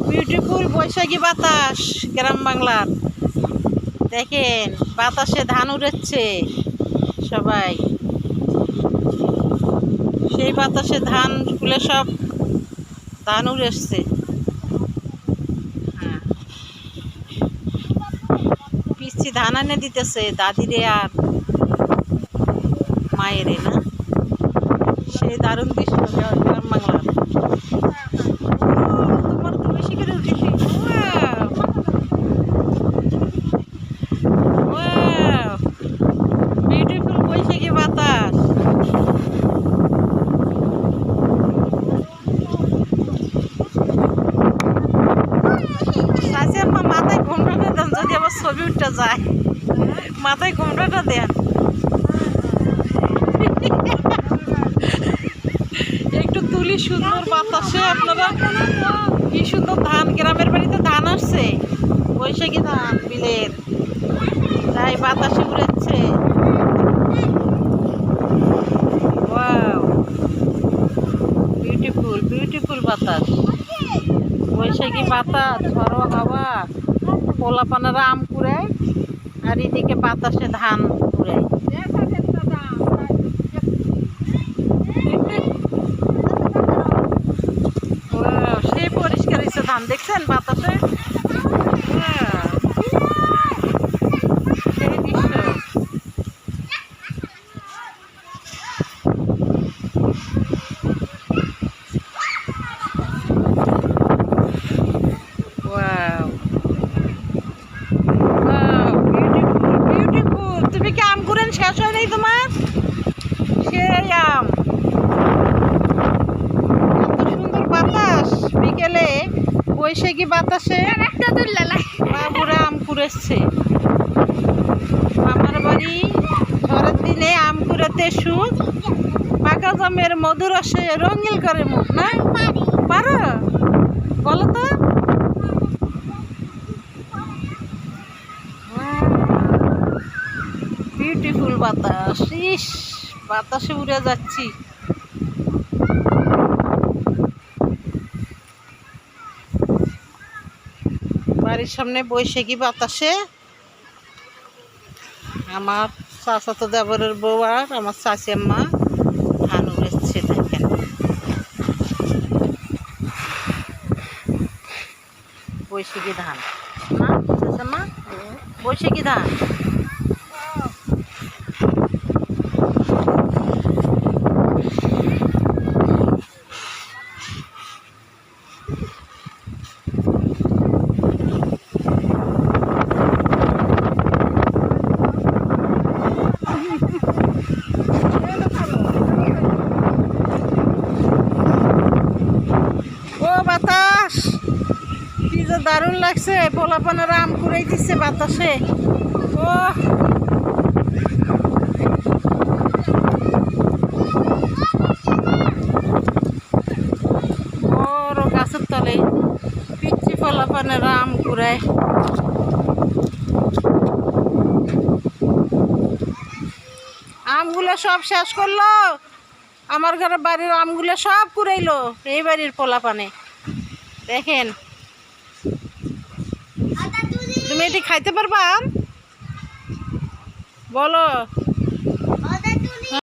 Beautiful বৈশাখী বাতাস গ্রাম বাংলার। দেখেন বাতাসে ধান উড়েছে সবাই, সেই বাতাসে ধান ফুলে সব ধান উড়েছে। হ্যাঁ, পিচ্ছি ধান এনে দিতেছে দাদিরে আর মায়েরে না, সেই দারুণ দৃশ্য গ্রাম বাংলার। তোমার তো বেশি করে উঠেছি। বিউটিফুল বৈশাখী বাতাস। চাচিয়াম্মা মাথায় ঘোমটাটা দেন, যদি আবার ছবি উঠতে যায় মাথায় ঘোমটাটা দেন। একটু তুলি সুন্দর বাতাসে আপনারা। কি সুন্দর ধান, গ্রামের বাড়িতে ধান আসছে, বৈশাখী ধান বিলের, তাই বাতাসে উড়েছে। বিউটিফুল বিউটিফুল বাতাস, বৈশাখী বাতাস, ঝড়ো হাওয়া, পোলাপানেরা আম কুড়ায় আর এদিকে বাতাসে ধান কুড়ায়। সে পরিষ্কার হয়েছে ধান, দেখছেন বাতাসে। সেই দৃশ্য। তুমি কি আম কুড়েন শেষ হয় নাই তোমার? সেই আম, এত সুন্দর বাতাস বিকেলে বৈশাখী বাতাসে বাবুরা আম কুড়েছে। আমার বাড়ি ঝড়ের দিনে আম কুড়াতে সুখ, পাকা জামের মধুর রসে রঙিল করে মুখ। না পারো? বলো তো। বিউটিফুল বাতাস, ইস বাতাসে উড়ে যাচ্ছি। বাড়ির সামনে বৈশাখী বাতাসে আমার চাচাতো দেবরের বউ আর আমার চাচিয়াম্মা ধান উড়েছে। দেখেন বৈশাখী ধান না চাচাম্মা, বৈশাখী ধান। বাতাস কি যে দারুণ লাগছে, পোলাপানেরা আম কুড়াই দিচ্ছে বাতাসে। ও বড় গাছের তলে পিচ্ছি পোলাপানেরা আম কুড়ায়। আমগুলো সব শেষ করলো, আমার ঘরে বাড়ির আমগুলো সব কুড়াইলো এই বাড়ির পোলাপানে। দেখেন, তুমি এটি খাইতে পারবা আম? বলো।